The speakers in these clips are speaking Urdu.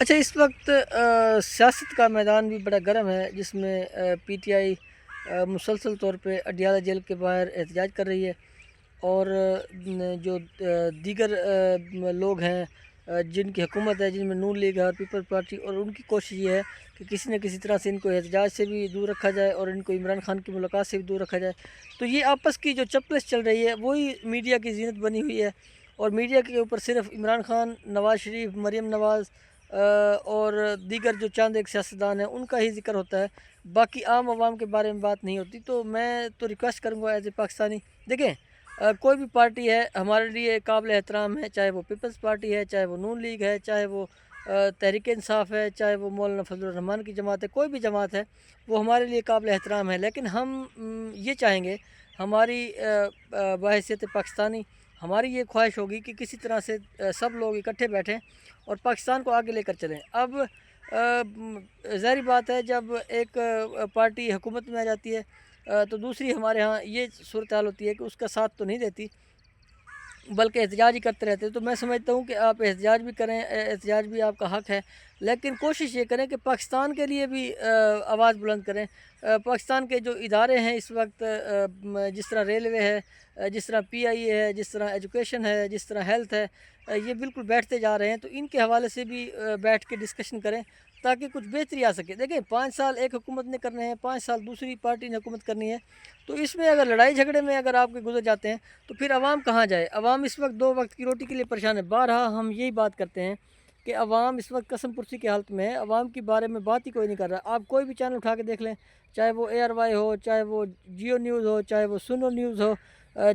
اچھا، اس وقت سیاست کا میدان بھی بڑا گرم ہے، جس میں پی ٹی آئی مسلسل طور پہ اڈیالہ جیل کے باہر احتجاج کر رہی ہے، اور جو دیگر لوگ ہیں جن کی حکومت ہے، جن میں نون لیگ ہے اور پیپلز پارٹی، اور ان کی کوشش یہ ہے کہ کسی نہ کسی طرح سے ان کو احتجاج سے بھی دور رکھا جائے اور ان کو عمران خان کی ملاقات سے بھی دور رکھا جائے۔ تو یہ آپس کی جو چپلش چل رہی ہے وہی میڈیا کی زینت بنی ہوئی ہے، اور میڈیا کے اوپر صرف عمران خان، نواز شریف، مریم نواز اور دیگر جو چند ایک سیاستدان ہیں ان کا ہی ذکر ہوتا ہے، باقی عام عوام کے بارے میں بات نہیں ہوتی۔ تو میں تو ریکویسٹ کروں گا ایز اے پاکستانی، دیکھیں کوئی بھی پارٹی ہے ہمارے لیے قابل احترام ہے، چاہے وہ پیپلز پارٹی ہے، چاہے وہ نون لیگ ہے، چاہے وہ تحریک انصاف ہے، چاہے وہ مولانا فضل الرحمان کی جماعت ہے، کوئی بھی جماعت ہے وہ ہمارے لیے قابل احترام ہے، لیکن ہم یہ چاہیں گے، ہماری بحیثیت پاکستانی ہماری یہ خواہش ہوگی کہ کسی طرح سے سب لوگ اکٹھے بیٹھیں اور پاکستان کو آگے لے کر چلیں۔ اب ظاہری بات ہے، جب ایک پارٹی حکومت میں آ جاتی ہے تو دوسری ہمارے ہاں یہ صورتحال ہوتی ہے کہ اس کا ساتھ تو نہیں دیتی بلکہ احتجاج ہی کرتے رہتے ہیں۔ تو میں سمجھتا ہوں کہ آپ احتجاج بھی کریں، احتجاج بھی آپ کا حق ہے، لیکن کوشش یہ کریں کہ پاکستان کے لیے بھی آواز بلند کریں۔ پاکستان کے جو ادارے ہیں اس وقت، جس طرح ریلوے ہے، جس طرح پی آئی اے ہے، جس طرح ایجوکیشن ہے، جس طرح ہیلتھ ہے، یہ بالکل بیٹھتے جا رہے ہیں، تو ان کے حوالے سے بھی بیٹھ کے ڈسکشن کریں تاکہ کچھ بہتری آ سکے۔ دیکھیں 5 سال ایک حکومت نے کرنے ہیں، 5 سال دوسری پارٹی نے حکومت کرنی ہے، تو اس میں اگر لڑائی جھگڑے میں اگر آپ کے گزر جاتے ہیں تو پھر عوام کہاں جائے؟ عوام اس وقت 2 وقت کی روٹی کے لیے پریشان ہے۔ بارہا ہم یہی بات کرتے ہیں کہ عوام اس وقت قسم پرسی کی حالت میں ہے، عوام کے بارے میں بات ہی کوئی نہیں کر رہا۔ آپ کوئی بھی چینل اٹھا کے دیکھ لیں، چاہے وہ اے آر وائی ہو، چاہے وہ جیو نیوز ہو، چاہے وہ سنو نیوز ہو،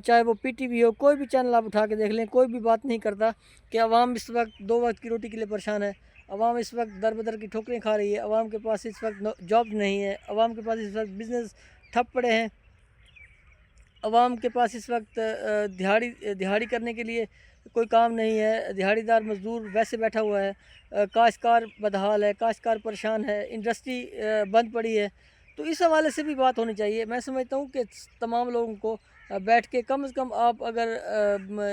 چاہے وہ پی ٹی وی ہو، کوئی بھی چینل آپ اٹھا کے دیکھ لیں، کوئی بھی بات نہیں کرتا کہ عوام اس وقت 2 وقت کی روٹی کے لیے پریشان ہے۔ عوام اس وقت در بدر کی ٹھوکریں کھا رہی ہے، عوام کے پاس اس وقت جاب نہیں ہے، عوام کے پاس اس وقت بزنس ٹھپ پڑے ہیں، عوام کے پاس اس وقت دہاڑی کرنے کے لیے کوئی کام نہیں ہے، دہاڑی دار مزدور ویسے بیٹھا ہوا ہے، کاشتکار بدحال ہے، کاشتکار پریشان ہے، انڈسٹری بند پڑی ہے۔ تو اس حوالے سے بھی بات ہونی چاہیے۔ میں سمجھتا ہوں کہ تمام لوگوں کو بیٹھ کے کم از کم، آپ اگر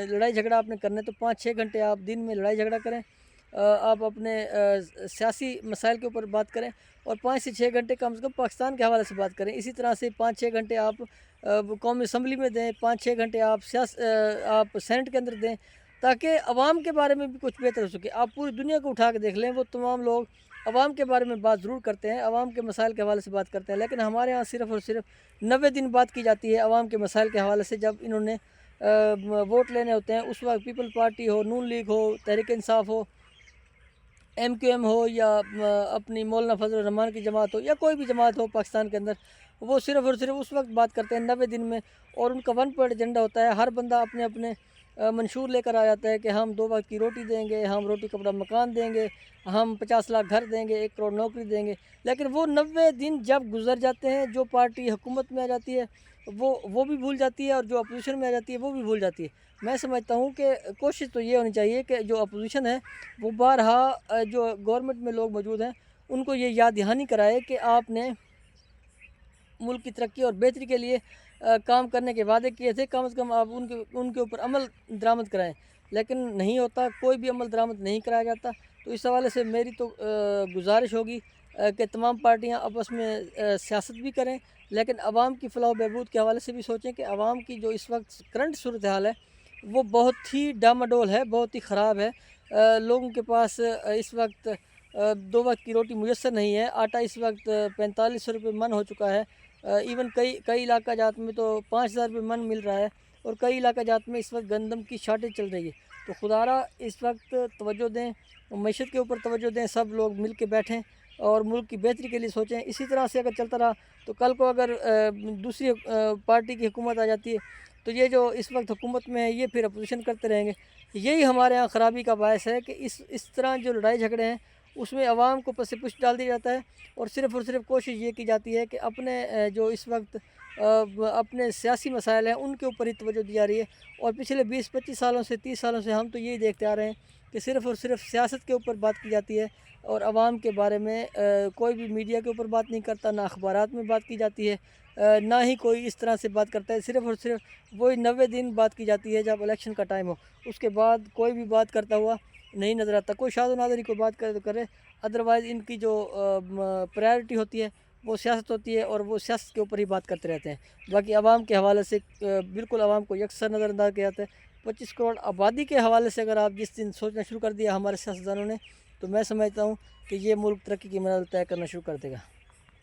لڑائی جھگڑا آپ نے کرنا ہے تو 5-6 گھنٹے آپ دن میں لڑائی جھگڑا کریں، آپ اپنے سیاسی مسائل کے اوپر بات کریں، اور 5 سے 6 گھنٹے کم از کم پاکستان کے حوالے سے بات کریں۔ اسی طرح سے 5-6 گھنٹے آپ قومی اسمبلی میں دیں، 5-6 گھنٹے آپ سینٹ کے اندر دیں، تاکہ عوام کے بارے میں بھی کچھ بہتر ہو سکے۔ آپ پوری دنیا کو اٹھا کے دیکھ لیں، وہ تمام لوگ عوام کے بارے میں بات ضرور کرتے ہیں، عوام کے مسائل کے حوالے سے بات کرتے ہیں، لیکن ہمارے ہاں صرف اور صرف 90 دن بات کی جاتی ہے عوام کے مسائل کے حوالے سے۔ جب انہوں نے ووٹ لینے ہوتے ہیں اس وقت پیپل پارٹی ہو، نون لیگ ہو، تحریک انصاف ہو، ایم کیو ایم ہو، یا اپنی مولانا فضل الرحمان کی جماعت ہو، یا کوئی بھی جماعت ہو پاکستان کے اندر، وہ صرف اور صرف اس وقت بات کرتے ہیں 90 دن میں، اور ان کا 1 پوائنٹ ایجنڈا ہوتا ہے۔ ہر بندہ اپنے اپنے منشور لے کر آ جاتا ہے کہ ہم 2 وقت کی روٹی دیں گے، ہم روٹی کپڑا مکان دیں گے، ہم 50 لاکھ گھر دیں گے، 1 کروڑ نوکری دیں گے، لیکن وہ 90 دن جب گزر جاتے ہیں، جو پارٹی حکومت میں آ جاتی ہے وہ بھی بھول جاتی ہے، اور جو اپوزیشن میں آ جاتی ہے وہ بھی بھول جاتی ہے۔ میں سمجھتا ہوں کہ کوشش تو یہ ہونی چاہیے کہ جو اپوزیشن ہے وہ بارہا جو گورنمنٹ میں لوگ موجود ہیں ان کو یہ یاد دہانی کرائے کہ آپ نے ملک کی ترقی اور بہتری کے لیے کام کرنے کے وعدے کیے تھے، کم از کم آپ ان کے اوپر عمل درآمد کرائیں، لیکن نہیں ہوتا، کوئی بھی عمل درآمد نہیں کرایا جاتا۔ تو اس حوالے سے میری تو گزارش ہوگی کہ تمام پارٹیاں آپس میں سیاست بھی کریں، لیکن عوام کی فلاح و بہبود کے حوالے سے بھی سوچیں کہ عوام کی جو اس وقت کرنٹ صورتحال ہے وہ بہت ہی ڈاماڈول ہے، بہت ہی خراب ہے۔ لوگوں کے پاس اس وقت 2 وقت کی روٹی میسر نہیں ہے، آٹا اس وقت 4500 روپے من ہو چکا ہے، ایون کئی علاقہ جات میں تو 5000 روپے من مل رہا ہے، اور کئی علاقہ جات میں اس وقت گندم کی شارٹیج چل رہی ہے۔ تو خدا را اس وقت توجہ دیں، معیشت کے اوپر توجہ دیں، سب لوگ مل کے بیٹھیں اور ملک کی بہتری کے لیے سوچیں۔ اسی طرح سے اگر چلتا رہا تو کل کو اگر دوسری پارٹی کی حکومت آ جاتی ہے تو یہ جو اس وقت حکومت میں ہے یہ پھر اپوزیشن کرتے رہیں گے۔ یہی ہمارے ہاں خرابی کا باعث ہے کہ اس طرح جو لڑائی جھگڑے ہیں اس میں عوام کو پس پش ڈال دیا جاتا ہے، اور صرف کوشش یہ کی جاتی ہے کہ اپنے جو اس وقت اپنے سیاسی مسائل ہیں ان کے اوپر ہی توجہ دی جا رہی ہے۔ اور پچھلے 20-25 سالوں سے 30 سالوں سے ہم تو یہی دیکھتے آ رہے ہیں کہ صرف اور صرف سیاست کے اوپر بات کی جاتی ہے، اور عوام کے بارے میں کوئی بھی میڈیا کے اوپر بات نہیں کرتا، نہ اخبارات میں بات کی جاتی ہے، نہ ہی کوئی اس طرح سے بات کرتا ہے۔ صرف اور صرف وہی 90 دن بات کی جاتی ہے جب الیکشن کا ٹائم ہو، اس کے بعد کوئی بھی بات کرتا ہوا نہیں نظر آتا. کوئی شاد و نادری کو بات کرے تو کرے, ادروائز ان کی جو پرائرٹی ہوتی ہے وہ سیاست ہوتی ہے, اور وہ سیاست کے اوپر ہی بات کرتے رہتے ہیں. باقی عوام کے حوالے سے بالکل عوام کو یکسر نظر انداز کیا جاتا ہے. 25 کروڑ آبادی کے حوالے سے اگر آپ جس دن سوچنا شروع کر دیا ہمارے سیاستدانوں نے, تو میں سمجھتا ہوں کہ یہ ملک ترقی کی منزل طے کرنا شروع کر دے گا.